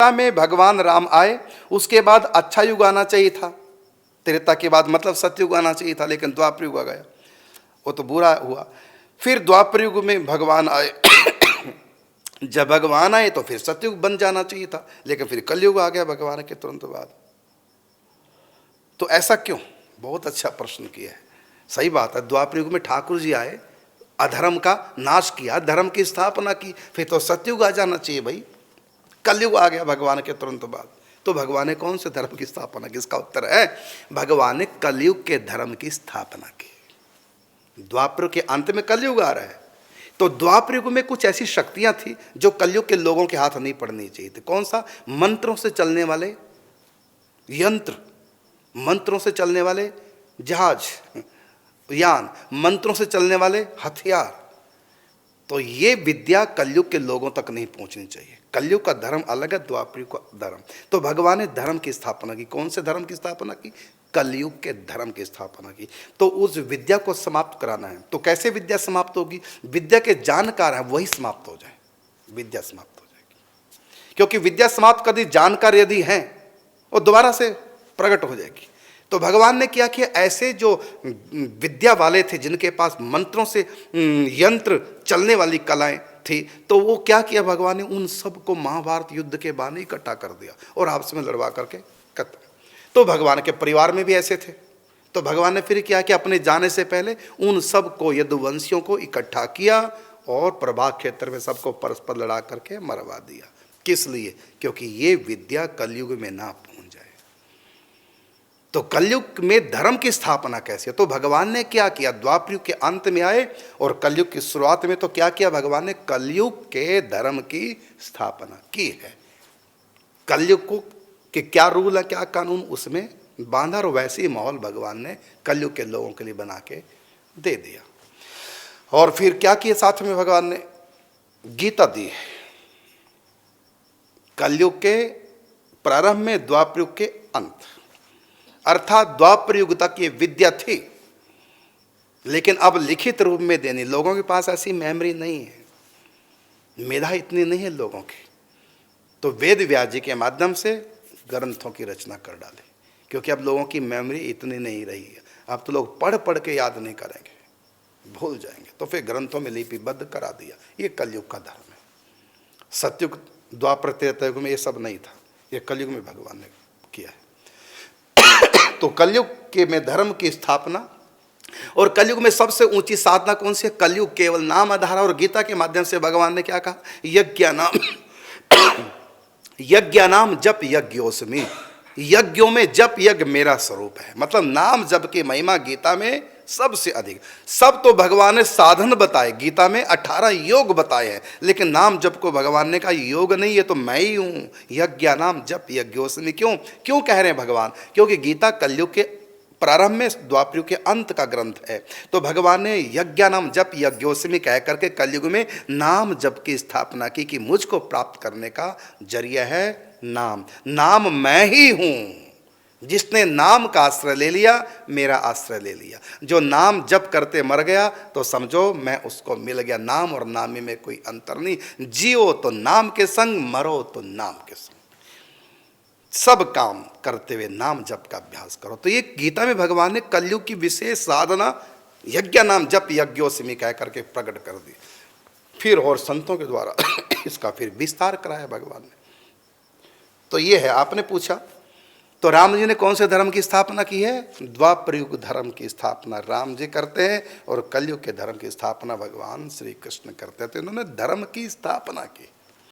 में भगवान राम आए, उसके बाद अच्छा युग आना चाहिए था, त्रेता के बाद मतलब सतयुग आना चाहिए था, लेकिन द्वापर युग आ गया, वो तो बुरा हुआ। फिर द्वापर युग में भगवान आए जब भगवान आए तो फिर सतयुग बन जाना चाहिए था, लेकिन फिर कलयुग आ गया भगवान के तुरंत बाद। तो ऐसा क्यों? बहुत अच्छा प्रश्न किया है। सही बात है, द्वापर युग में ठाकुर जी आए, अधर्म का नाश किया, धर्म की स्थापना की, फिर तो सतयुग आ जाना चाहिए भाई। कलयुग आ गया भगवान के तुरंत बाद, तो भगवान ने कौन से धर्म की स्थापना की? इसका उत्तर है भगवान ने कलयुग के धर्म की स्थापना की। द्वापर के अंत में कलयुग आ रहा है, तो द्वापर युग में कुछ ऐसी शक्तियां थी जो कलयुग के लोगों के हाथ नहीं पड़नी चाहिए थी। कौन सा? मंत्रों से चलने वाले यंत्र, मंत्रों से चलने वाले जहाज यान, मंत्रों से चलने वाले हथियार। तो ये विद्या कलयुग के लोगों तक नहीं पहुंचनी चाहिए। कलयुग का धर्म अलग है, द्वापर युग का धर्म। तो भगवान ने धर्म की स्थापना की। कौन से धर्म की स्थापना की? कलयुग के धर्म की स्थापना की। तो उस विद्या को समाप्त कराना है। तो कैसे विद्या समाप्त होगी? विद्या के जानकार हैं वही समाप्त हो जाए, विद्या समाप्त हो जाएगी। क्योंकि विद्या समाप्त कर दी, जानकार यदि हैं वो दोबारा से प्रकट हो जाएगी। तो भगवान ने क्या किया? ऐसे जो विद्या वाले थे, जिनके पास मंत्रों से यंत्र चलने वाली कलाएं थी, तो वो क्या किया भगवान ने? उन सबको महाभारत युद्ध के बहाने इकट्ठा कर दिया और आपस में लड़वा करके खत्म। तो भगवान के परिवार में भी ऐसे थे, तो भगवान ने फिर क्या किया? अपने जाने से पहले उन सबको, यदुवंशियों को इकट्ठा किया और प्रभाग क्षेत्र में सबको परस्पर लड़ा करके मरवा दिया। किस लिए? क्योंकि ये विद्या कलयुग में ना पहुंच जाए। तो कलयुग में धर्म की स्थापना कैसे? तो भगवान ने क्या किया? द्वापर युग के अंत में आए और कलयुग की शुरुआत में तो क्या किया भगवान ने? कलयुग के धर्म की स्थापना की है। कलयुग को कि क्या रूल है, क्या कानून उसमें बांधा, और वैसे ही माहौल भगवान ने कलयुग के लोगों के लिए बना के दे दिया। और फिर क्या किया साथ में भगवान ने? गीता दी। कलयुग के प्रारंभ में, द्वापर युग के अंत, अर्थात द्वापर युग तक ये विद्या थी, लेकिन अब लिखित रूप में देनी। लोगों के पास ऐसी मेमोरी नहीं है, मेधा इतनी नहीं है लोगों की, तो वेद व्यास जी के माध्यम से ग्रंथों की रचना कर डाले। क्योंकि अब लोगों की मेमोरी इतनी नहीं रही है, अब तो लोग पढ़ पढ़ के याद नहीं करेंगे, भूल जाएंगे, तो फिर ग्रंथों में लिपिबद्ध करा दिया। ये कलयुग का धर्म है। सतयुग, द्वापर, त्रेता युग में ये सब नहीं था, ये कलयुग में भगवान ने किया है। तो कलयुग के में धर्म की स्थापना, और कलयुग में सबसे ऊंची साधना कौन सी है? कलयुग केवल नाम आधार। और गीता के माध्यम से भगवान ने क्या कहा? यज्ञानाम यज्ञानाम जप यज्ञोस्मि, यज्ञों में जप यज्ञ मेरा स्वरूप है। मतलब नाम जप की महिमा गीता में सबसे अधिक। सब तो भगवान ने साधन बताए, गीता में 18 योग बताए हैं, लेकिन नाम जप को भगवान ने कहा योग नहीं, ये तो मैं ही हूं। यज्ञानाम जप यज्ञोस्मि। क्यों कह रहे हैं भगवान? क्योंकि गीता कलयुग के प्रारंभ में, द्वापर युग के अंत का ग्रंथ है। तो भगवान ने यज्ञानाम जप यज्ञोस्मि कह करके कलयुग में नाम जप की स्थापना की कि मुझको प्राप्त करने का जरिया है नाम। नाम मैं ही हूं। जिसने नाम का आश्रय ले लिया, मेरा आश्रय ले लिया। जो नाम जप करते मर गया तो समझो मैं उसको मिल गया। नाम और नामी में कोई अंतर नहीं। जियो तो नाम के संग, मरो तो नाम के संग। सब काम करते हुए नाम जप का अभ्यास करो। तो ये गीता में भगवान ने कलयुग की विशेष साधना यज्ञ नाम जप यज्ञोस्मि कह करके प्रकट कर दी। फिर और संतों के द्वारा इसका फिर विस्तार कराया भगवान ने। तो ये है, आपने पूछा तो राम जी ने कौन से धर्म की स्थापना की है? द्वापर युग धर्म की स्थापना राम जी करते हैं, और कलयुग के धर्म की स्थापना भगवान श्री कृष्ण करते हैं। तो इन्होंने धर्म की स्थापना की।